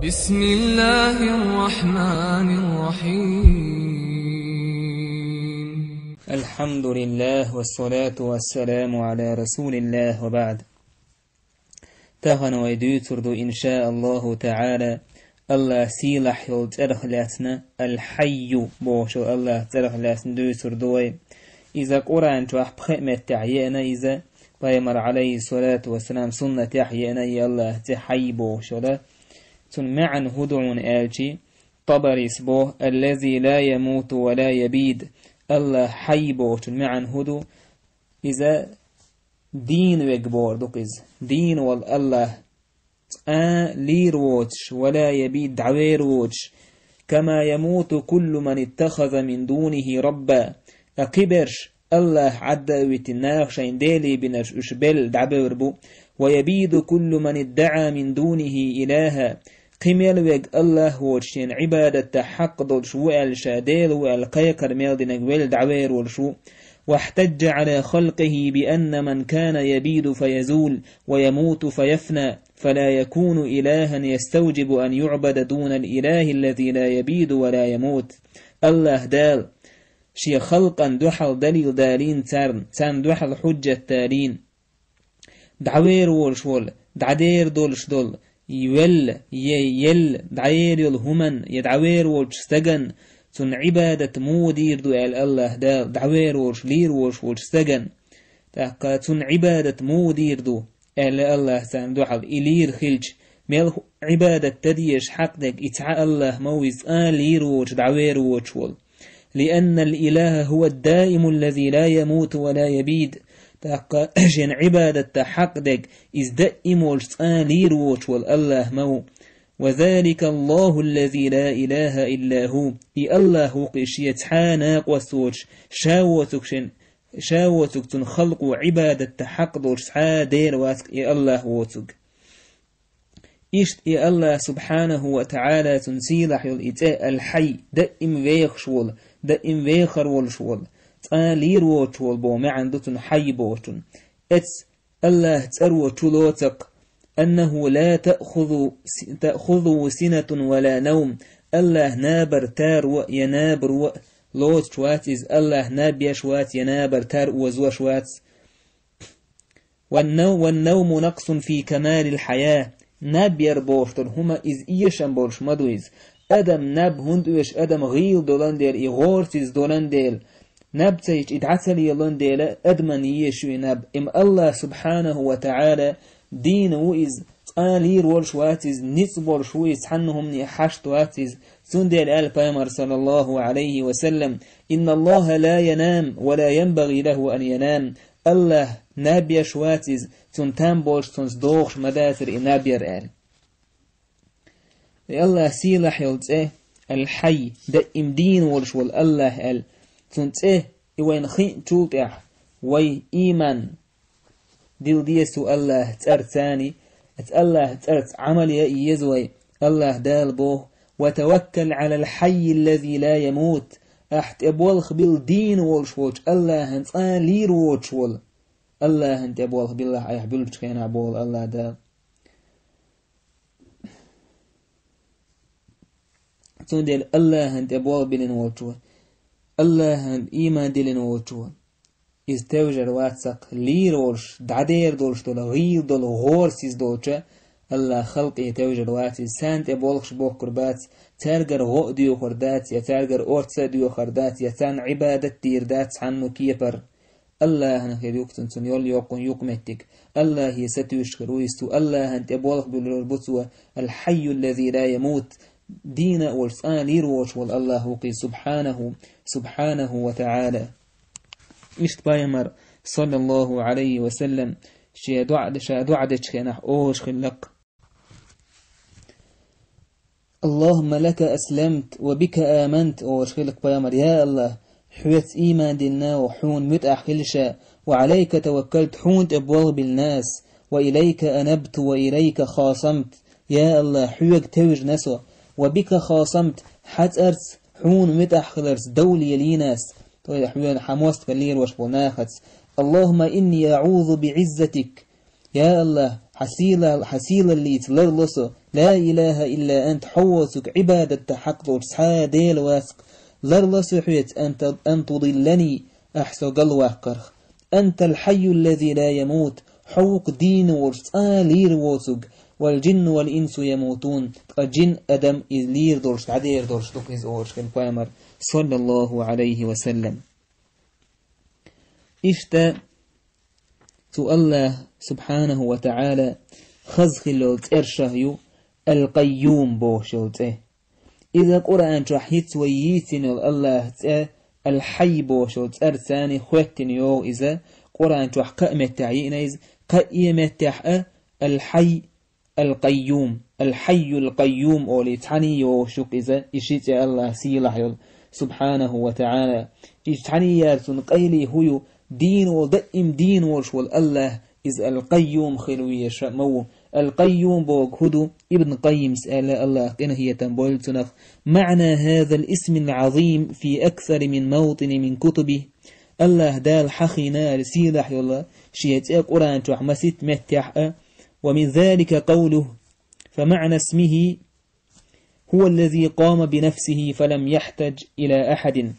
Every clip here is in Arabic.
بسم الله الرحمن الرحيم. الحمد لله والصلاة والسلام على رسول الله وبعد. تهن ويدوتردو إن شاء الله تعالى الله سيلح يلترخ لاتنا الحي بوشو الله ترخ لاتنا دوتردوي إذا قرآن توح بخيمة تعيينا إذا بيمر عليه الصلاة والسلام سنة تحيينا يا الله تحي بوشو لا معا هدعون آلتي طبريس بوه الذي لا يموت ولا يبيد الله حي بوش معا هدو إذا دين وقبور دوكيز دين والله لير ووتش ولا يبيد دعوير ووتش كما يموت كل من اتخذ من دونه ربا أقبرش الله عدا ويتناخشين ديلي بنش أشبل دعبور بو ويبيد كل من ادعى من دونه إلها قميل ويق الله وشين عبادة حق دول شو الشاديل والقيقر ميل دينك ويل دعوير والشو واحتج على خلقه بأن من كان يبيد فيزول ويموت فيفنى فلا يكون إلها يستوجب أن يعبد دون الإله الذي لا يبيد ولا يموت. الله دال شي خلقا دحل دليل دالين تان دحل حجة تالين دعوير والشول دعدير دولش دول يل دعير الهمن يدعوير والشتغن تن عبادة مودير دو الله دال دعوير والش لير والشتغن تاقا تن عبادة مودير دو الله تان دوحل إلير خلج ميل عبادة تديش حقدك إتعا الله مويز لير والش دعوير والشول لأن الإله هو الدائم الذي لا يموت ولا يبيد تاقا جن عبادة حقدك إز دائم والسآلير وشوال الله مو وذلك الله الذي لا إله إلا هو إي الله قش يتحاناق وسوش شاوتك تنخلق عبادة حقدك سحا دير واتك إي الله واتك إشت إي الله سبحانه وتعالى تنسيلح الإتاء الحي دائم ويخ شوال دائم ويخر والشوال لير وشول بو معن دوتن حي بوتن اتس الله ترو تلوتك أنه لا تأخذ سنة ولا نوم الله نابر تار ينابر لوت شواتز الله نابيا شوات ينابر تار وزو شوات والنوم نقص في كمال الحياة نابير بوشتن هما إز إيشان بولش مدويز أدم ناب هندوش أدم غيل دولان ديل إغورتز دولان ديل نبتيج إدعتل يلون ديلا أدمن يشوي نب إم الله سبحانه وتعالى دين وإز لير والشواتز نصبر شويز حنهم نحشت واتز سندل البيمر صلى الله عليه وسلم إن الله لا ينام ولا ينبغي له أن ينام الله نابيا شواتز تنتام بولش تنصدوخش مداتر نابير الله سيلح يلتئ الحي دائم دين والش والله تنتئ وين خين تولتح وي إيمان ديل ديسو الله تأرتاني الله تأرت عمل يزوي الله دال بوه وتوكل على الحي الذي لا يموت احت ابوالخ بالدين والشوش الله هنت لير وشول الله هنت ابوالخ بالله ايحبل بشكين عبول الله دال تندل الله هنت ابوال بلن وشول الله هنت إيمان دلن وشول استوجر واتسق لير ورش دعدير دولش دول غير دول غورسيز دولشا الله خلق يتوجر واتس سانت ابولخش بوه كربات تارجر غو ديو خردات يا تارجر اورتسا ديو خردات يا تان عبادة ديردات عنو كيبر الله هنخير يوكتن سنيول يوقن يقمتك الله يستوش كرويستو الله هنت ابولخ بالربطوة الحي الذي لا يموت دين والسان لير ورش والله قي سبحانه وتعالى إشت بايمر صلى الله عليه وسلم شا دعدش خناح أوش خلق اللهم لك أسلمت وبك آمنت أوش خلق بايمر يا الله حوت إيمان دلنا وحون متأح خلشا وعليك توكلت حون أبوال بالناس وإليك أنبت وإليك خاصمت يا الله حوك توج نسو وبك خاصمت حت أرس حون متأح خلرس دولي ليناس حوين حموست كلير وشبوناخت اللهم إني أعوذ بعزتك يا الله حسيل اللي تلرلص لا إله إلا أنت حوسك عبادة حق سحاديل واسق لرلص حيت أن تضلني أحسو قلوة أنت الحي الذي لا يموت حوق دين ورس لير ووسق والجن والإنس يموتون الجن أدم إذ لير دورش عدير دورش دوك إذ أورش كالبامر صلى الله عليه وسلم إشتا تو الله سبحانه وتعالى خزخ اللوت إرشهيو القيوم بوشلته إذا قرآن تحيث وييثن الله الحي بوشلت أرثاني خوتن يو إذا قرآن تحقق متعيين إذ قائم متحق الحي القيوم الحي القيوم أولي تعني يوشك إذا إشيت الله سيلح سبحانه وتعالى تعني يارسون قيلي هو دين ودئم دين ورشول الله إذ القيوم خلوية شمو القيوم بوك هدو ابن قيم سأل الله إن هي تنبولتنخ معنى هذا الاسم العظيم في أكثر من موطن من كتبه الله دال حخينا رسيلح يلا شيئت قرآن تحمست متح ومن ذلك قوله فمعنى اسمه هو الذي قام بنفسه فلم يحتج إلى أحد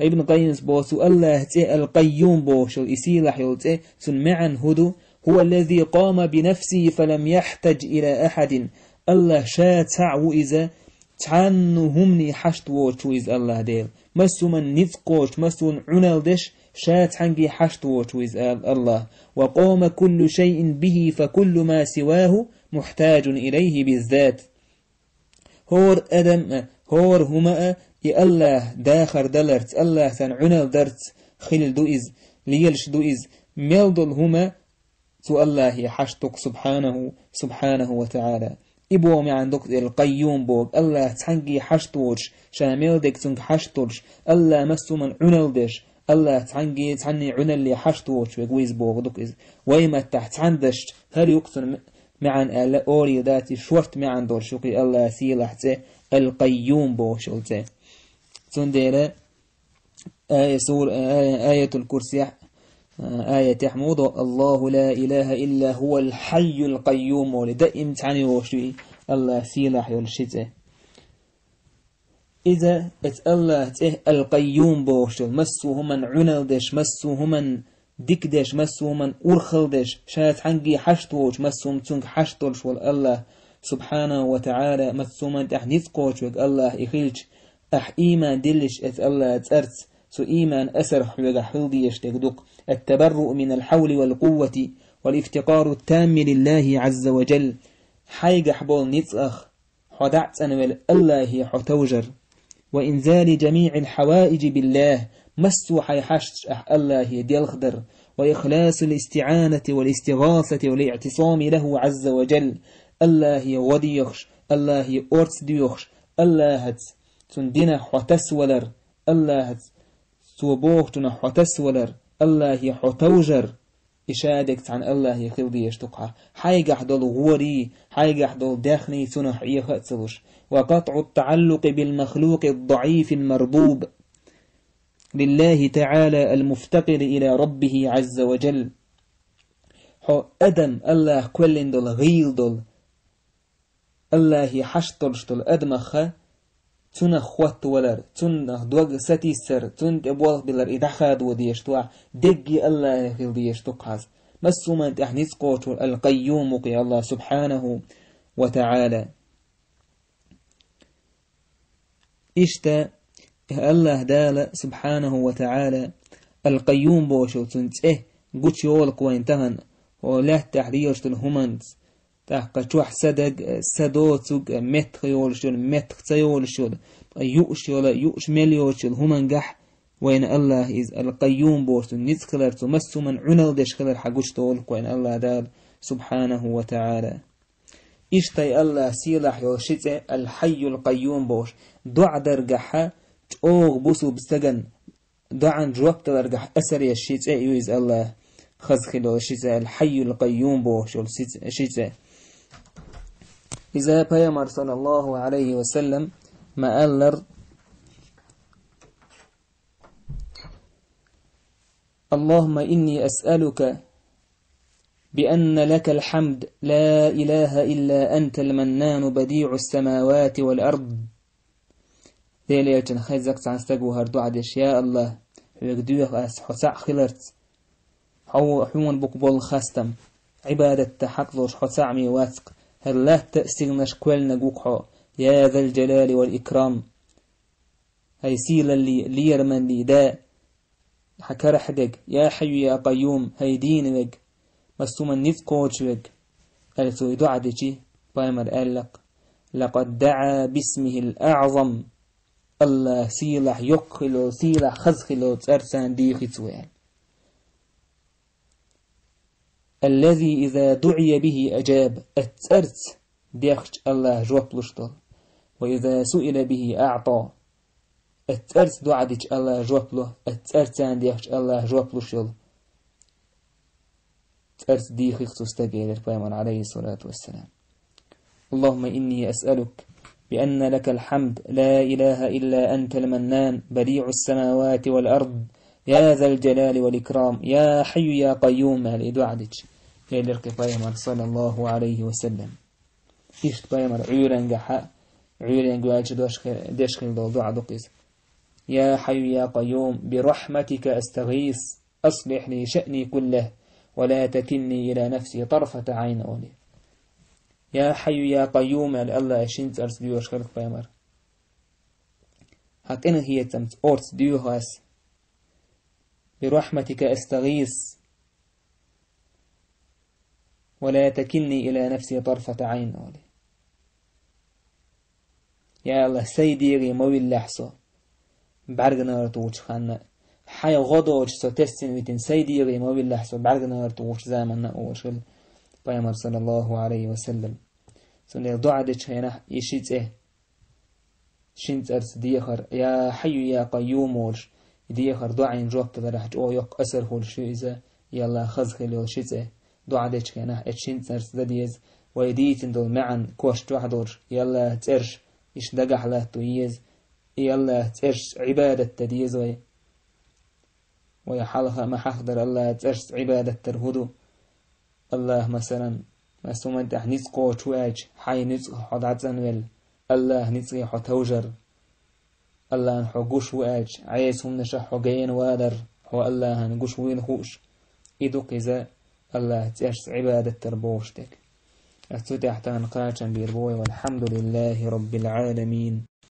ابن قيم بوسو الله القيوم بوشل يسيلح يلتي سن معن هدو هو الذي قام بنفسه فلم يحتج إلى أحد الله شاتع إذا تعنهمني حشت ووشو إذ الله ديل مسو من نفقوش مسو عنالدش شات حنجي حشت ووشو إذ الله وقام كل شيء به فكل ما سواه محتاج إليه بالذات هور أدم هور هما يا الله داخر دلرت الله عنال درت خلل دو إذ ليلش دو إذ ميلدل هما تو الله يحشتك سبحانه وتعالى إبو معن دوك القيوم بوك الله تحنجي حشتوش شامل ديك تنك حشتوش الله مسو من عنلدش الله تحني عنل حشتوش ويقويز بوك دوك إز ويما تحت عندش هل يقصن معن ألا أوري ذاتي شورت معن دور شوقي الله سيلحته القيوم بوشلته تندير آية الكرسي آية حمود الله لا إله إلا هو الحي القيوم ولدائم تعني وشوي الله سيلح يلشته إذا الله القيوم بوشل مسوه من عنلدش مسوه من دكدش مسوه من أرخلدش شات حنقي حشتوش مسوه تنك حشتوش والله سبحانه وتعالى مسوه من تحنيثقوش الله إخيلش إيمان دلش الله تأرت سو إيمان أسر حوغا حلدي يشتغدق التبرؤ من الحول والقوة والافتقار التام لله عز وجل حيق حبول نتأخ حدعت أنوال الله حتوجر وإنزال جميع الحوائج بالله مسو حيحشت الله ديال خدر وإخلاص الاستعانة والاستغاثة والاعتصام له عز وجل الله وديخش الله أرس ديخش الله تندنا حتسولر الله توبوختنا حتسولر الله حتوجر إشادك عن الله يخلدي يشتقها حيقح دول غوري حيقح دول داخني سنح يخأتسلش وقطع التعلق بالمخلوق الضعيف المربوب لله تعالى المفتقر إلى ربه عز وجل حو أدم الله كل دول غيل دول الله حشتلش دول أدمخ تون خوات ولر تون دوغ ستيسر تون تبوغ بلر إدخاد وديشتوع دقي الله يخيل ديشتوقعز مسو من تحنيس قوتو القيوم قي الله سبحانه وتعالى إشتا الله دال سبحانه وتعالى القيوم بوشو تنت قوش يولق وينتهن وله تحريرش الهمنت تحقشوح صدق صدوتك متخ يولشون متخ تيولشون يؤش ولا يؤش مليوشون همان جح وين الله إز القيوم بورتو نذكر تمسو من عنل دش خلر حقوش تولك وين الله دال سبحانه وتعالى إشتي الله سيلح يوشيت الحي القيوم بوش دع درجحها تأوغ بوسو بستجن دعن جواب ترجح أثر يشيت يوز الله خذ شيت الحي القيوم بوش شيت إذا بيامر صلى الله عليه وسلم ما ألر اللهم إني أسألك بأن لك الحمد لا إله إلا أنت المنان بديع السماوات والأرض. ذلك خزق عن استجو هردو عدش يا الله يقدوه أس حسع خلرت حون بقبول خستم عبادة تحقضوش حسع مي واثق هل تأسيغنش كولنا قوقحو يا ذا الجلال والإكرام. هاي سيلا اللي يرمن لي دا حكر حدق يا حي يا قيوم هاي دين وق مستوما نذكوش وق ألتو يدعى ديشي بايمر قالك لقد دعا باسمه الأعظم الله سيلح يقخلو سيلح خزخلو تأرسان ديخي سوال الذي إذا دعي به أجاب أتأرت ديخش الله جواب لشتل وإذا سئل به أعطى أتأرت دعا ديش الله جواب له أتأرتان ديخش الله جواب لشتل تأرت ديخي تستقيل البيمن عليه الصلاة والسلام. اللهم إني أسألك بأن لك الحمد لا إله إلا أنت المنان بديع السماوات والأرض يا ذا الجلال والإكرام يا حي يا قيوم الإدعادج يلرك بيمر صلى الله عليه وسلم. إيش بيمر عيران قحاء عيران قواج دشخل دعا دقيس يا حي يا قيوم برحمتك أستغيث أصلح لي شأني كله ولا تكلني إلى نفسي طرفة عين أولي. يا حي يا قيوم الله أشنت أرس ديو أشكرك بيمر هكذا هي تمت أرس ديو هاس برحمتك أستغيث ولا تكلني إلى نفسي طرفة عين أولي. يا الله سيدي غي موي اللحظة بعرقنا رتوش خانا حي غضوش ستسن ويتن سيدي غي موي اللحظة بعرقنا رتوش زامن أوشل بيمر صلى الله عليه وسلم. سنة دعا ديش هنا يشيت شنت أرس ديخر يا حي يا قيوم ولش ديخر دعين جواب تدرحج أو يق أسر هول شيزة يلا خزخل يو شيت دعا ديش هنا شنت أرس ديز ويديتن دول معا كوش توحدور يلا ترش إيش دقح له تويز يلا ترش عبادة تديز ويحالها ما حقدر الله ترش عبادة ترهدو الله مثلا ما سومنت نسقو شواج حي نسق حد عتنول الله نسقي حتوجر الله نحقوش واج عايزهم نشح حقين وادر هو الله نقوش وين خوش إدو كذا الله تأش عبادة تربوشتك أستطيع تنقاشا بيربوي والحمد لله رب العالمين.